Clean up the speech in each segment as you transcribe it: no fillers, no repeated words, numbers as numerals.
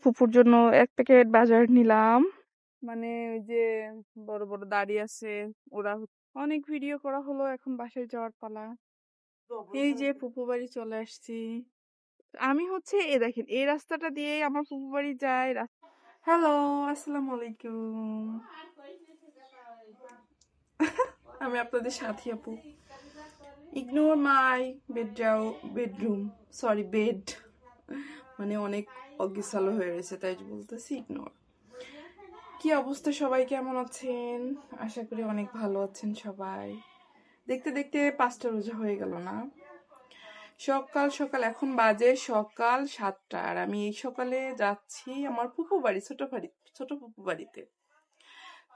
ফুপুর জন্য 1 প্যাকেট বাজার নিলাম। মানে ওই যে বড় বড় দাড়ি আছে, ওরা অনেক ভিডিও করা হলো, এখন বাসায় যাওয়ার পালা। এই যে ফুপু বাড়ি চলে আসছি। আমি হচ্ছে দেখেন এই রাস্তাটা দিয়ে আমার ফুপু বাড়ি যায়। হ্যালো, আসসালামু আলাইকুম। আমি আপনাদের সাথী আপু। ইগনোর মাই বেডরুম, সরি বেড, মানে অনেক অগিসালো হয়ে রয়েছে তাই বলতেছি ইগনোর। কি অবস্থা, সবাই কেমন আছেন? আশা করি অনেক ভালো আছেন সবাই। দেখতে দেখতে 5টা রোজা হয়ে গেল না? সকাল সকাল এখন বাজে সকাল 7টা, আর আমি এই সকালে যাচ্ছি আমার ফুপু বাড়ি, ছোট ফুপু বাড়িতে।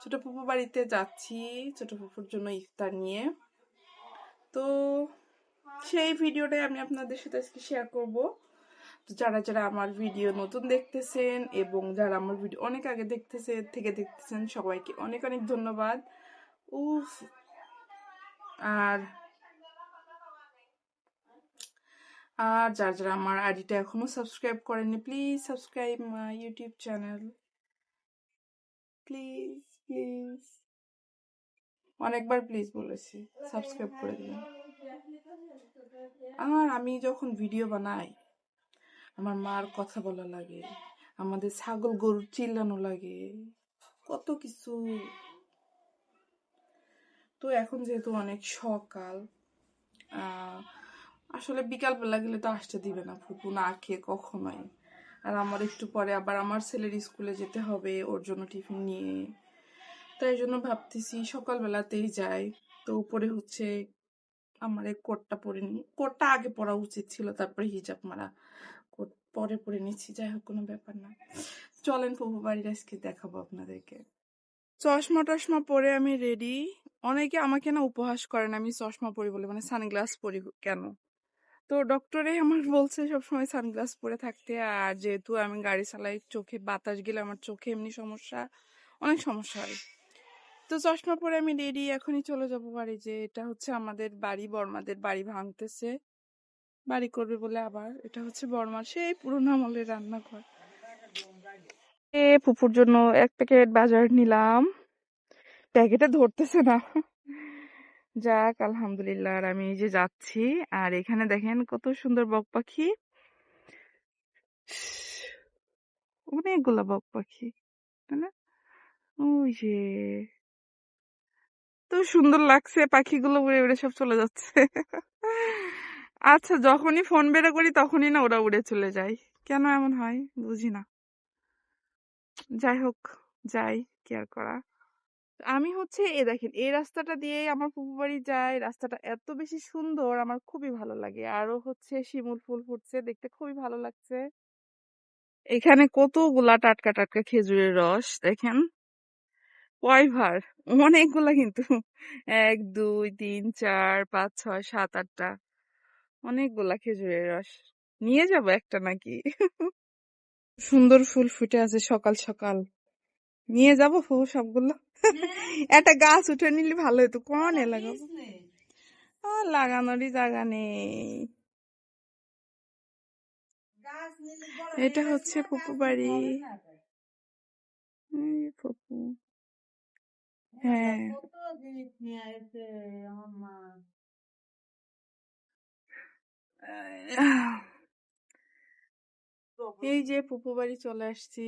ছোট ফুপু বাড়িতে যাচ্ছি ছোট ফুপুর জন্য ইফতার নিয়ে। তো সেই ভিডিওটাই আমি আপনাদের সাথে আজকে শেয়ার করব। যারা যারা আমার ভিডিও নতুন দেখতেছেন এবং যারা আমার ভিডিও অনেক আগে দেখতেছেন সবাইকে অনেক অনেক ধন্যবাদ। উফ। আর আর যারা যারা আমার আইডিটা এখনো সাবস্ক্রাইব করেননি, please subscribe my YouTube channel, please please, অনেকবার প্লিজ বলেছি, সাবস্ক্রাইব করে দিন। আর আমি যখন ভিডিও বানাই আমার মার কথা বলা লাগে, আমাদের ছাগল গরুর চিল্লানো লাগে, কত কিছু। তো এখন যেহেতু অনেক সকাল, আসলে বিকাল বেলা গেলে তো আসতে দিবে না ফুপু না খেয়ে কখনোই। আর আমার একটু পরে আবার আমার ছেলের স্কুলে যেতে হবে, ওর জন্য টিফিন নিয়ে। তাই জন্য ভাবতেছি সকালবেলাতেই যাই। তো উপরে হচ্ছে আমার এই কোটটা পরে নি, কোটটা আগে পরা উচিত ছিল, তারপরে হিজাব মারা, কোট পরে পরে নিচ্ছি। যাই হোক, কোনো ব্যাপার না। চলেন ফুপু বাড়ির আজকে দেখাবো আপনাদেরকে। চশমা টশমা পরে আমি রেডি। অনেকে আমাকে না উপহাস করেন আমি চশমা পরি বলে, মানে সানগ্লাস পরি কেন। তো ডক্টরে আমার বলছে সবসময় সানগ্লাস পরে থাকতে। আর যেহেতু আমি গাড়ি চালাই, চোখে বাতাস গেলে আমার চোখে এমনি সমস্যা, অনেক সমস্যা হয়। তো চশমা পরে আমি রেডি, এখনই চলে যাব বাড়ি। যে এটা হচ্ছে আমাদের বাড়ি, বর্মাদের বাড়ি ভাঙতেছে, বাড়ি করবে বলে। আবার এটা হচ্ছে বর্মার সেই পুরোনো আমলের রান্নাঘর। ফুপুর জন্য 1 প্যাকেট বাজার নিলাম, প্যাকেটে ধরতেছে না। যাক আলহামদুলিল্লাহ। আর আমি এই যে যাচ্ছি, আর এখানে দেখেন কত সুন্দর বক পাখি, অনেকগুলা বক পাখি, তাই না? ওই যে তো সুন্দর লাগছে, পাখিগুলো উড়ে উড়ে সব চলে যাচ্ছে। আচ্ছা, যখনই ফোন বের করি তখনই না ওরা উড়ে চলে যায়, কেন এমন হয় বুঝি না। যাই হোক, যাই, কি আর করা। আমি হচ্ছে দেখেন এই রাস্তাটা দিয়ে আমার ফুফু বাড়ি যায়, রাস্তাটা এত বেশি সুন্দর, আমার খুবই ভালো লাগে। আরো হচ্ছে শিমুল ফুল ফুটছে, দেখতে খুবই ভালো লাগছে। এখানে কতগুলা টাটকা টাটকা খেজুরের রস দেখেন, কয় ভার, অনেকগুলা কিন্তু। 1 2 3 4 5 6 7 8টা, অনেকগুলা খেজুরের রস। নিয়ে যাব একটা নাকি? সুন্দর ফুল ফুটে আছে সকাল সকাল, নিয়ে যাব সবগুলো। একটা গাছ উঠে নিলে ভালো হতো, কোনে লাগাবো? লাগানোরই জায়গা নেই। এটা হচ্ছে ফুপু বাড়ি। ফুপু, হ্যাঁ। এই যে ফুপু বাড়ি চলে আসছি,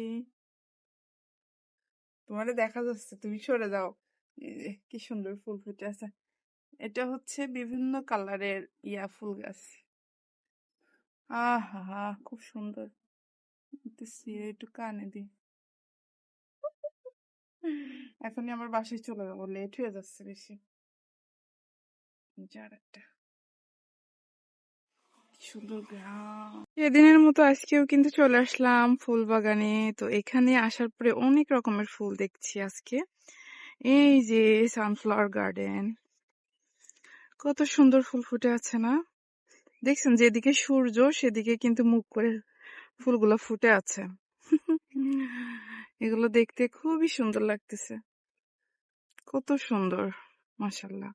তোমারে দেখা যাচ্ছে, তুমি সরে যাও। এই যে কি সুন্দর ফুল ফুটে আছে, এটা হচ্ছে বিভিন্ন কালারের ফুল গাছ। আহা, খুব সুন্দর। একটু কানে দি, এখনই আমার বাসায় চলে যাবো, লেট হয়ে যাচ্ছে বেশি। একটা সুন্দর গ্রাম। সেদিনের মতো আজকেও কিন্তু চলে আসলাম ফুল বাগানে। তো এখানে আসার পরে অনেক রকমের ফুল দেখছি আজকে। এই যে সানফ্লাওয়ার গার্ডেন, কত সুন্দর ফুল ফুটে আছে না? দেখছেন, যেদিকে সূর্য সেদিকে কিন্তু মুখ করে ফুলগুলো ফুটে আছে। এগুলো দেখতে খুবই সুন্দর লাগতেছে, কত সুন্দর, মাশাআল্লাহ।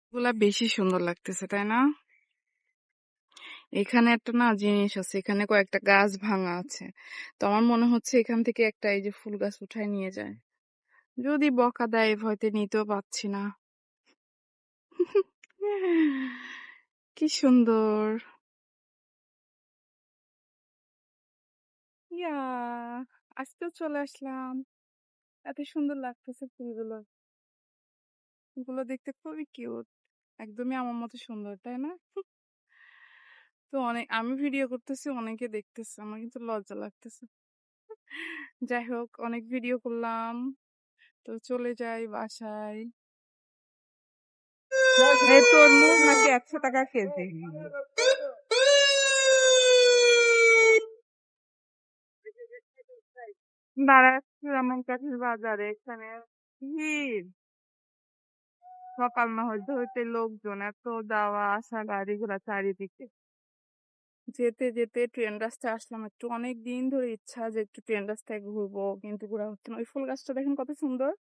এগুলা বেশি সুন্দর লাগতেছে, তাই না? এখানে একটা না জিনিস আছে, এখানে কয়েকটা গাছ ভাঙা আছে। তো আমার মনে হচ্ছে এখান থেকে একটা এই যে ফুল গাছ উঠায় নিয়ে যায়। যদি বকা দেয় ভয়তে নিতেও পারছি না। কি সুন্দর। ইয়া, আজকেও চলে আসলাম। এত সুন্দর লাগতেছে ফুলগুলো। ফুলগুলো দেখতে খুবই কিউট। একদমই আমার মতো সুন্দর, তাই না? তো আমি ভিডিও করতেছি, অনেকে দেখতেছে, আমার কিন্তু লজ্জা লাগতেছে। যাই হোক, অনেক ভিডিও করলাম, তো চলে যাই বাসায়। এই তরমুজ নাকি 100 টাকা কেজি? দাঁড়াচ্ছি রামনকাঠির বাজারে, এখানে ভিড়। সকাল না হইতে হইতে লোকজন, এত যাওয়া আসা গাড়ি ঘোড়া চারিদিকে। যেতে যেতে ট্রেন রাস্তায় আসলাম, একটু অনেক দিন ধরে ইচ্ছা যে একটু ট্রেন রাস্তায় ঘুরবো, কিন্তু ঘোরা হচ্ছে না। ওই ফুল গাছটা দেখেন কত সুন্দর।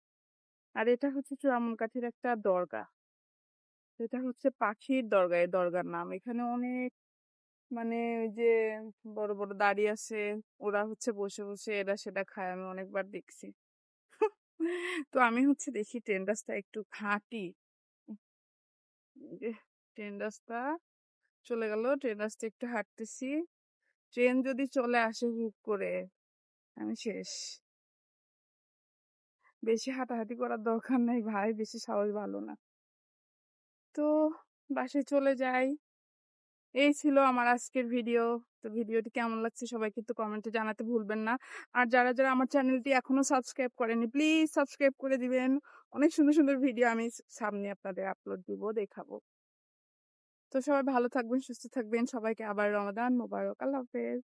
আর এটা হচ্ছে চূড়ামনকাঠির একটা দরগা। এটা হচ্ছে পাখির দরগা, এই দরগার নাম। এখানে অনেক মানে ওই যে বড় বড় দাড়ি আছে, ওরা হচ্ছে বসে বসে এরা সেটা খায়, আমি অনেকবার দেখছি। তো আমি হচ্ছে দেখি ট্রেন রাস্তা একটু হাঁটি। যে ট্রেন রাস্তা চলে গেল, ট্রেন রাস্তা একটু হাঁটতেছি। ট্রেন যদি চলে আসে হুট করে, আমি শেষ। বেশি হাঁটাহাঁটি করার দরকার নেই ভাই, বেশি সাহস ভালো না। তো বাসায় চলে যাই। এই ছিল আমার আজকের ভিডিও। তো ভিডিওটি কেমন লাগছে সবাই কিন্তু কমেন্টে জানাতে ভুলবেন না। আর যারা যারা আমার চ্যানেলটি এখনো সাবস্ক্রাইব করেনি, প্লিজ সাবস্ক্রাইব করে দিবেন। অনেক সুন্দর সুন্দর ভিডিও আমি সামনে আপনাদের আপলোড দিব, দেখাবো। তো সবাই ভালো থাকবেন, সুস্থ থাকবেন। সবাইকে আবার রমাদান মোবারক। আল্লাহ হাফেজ।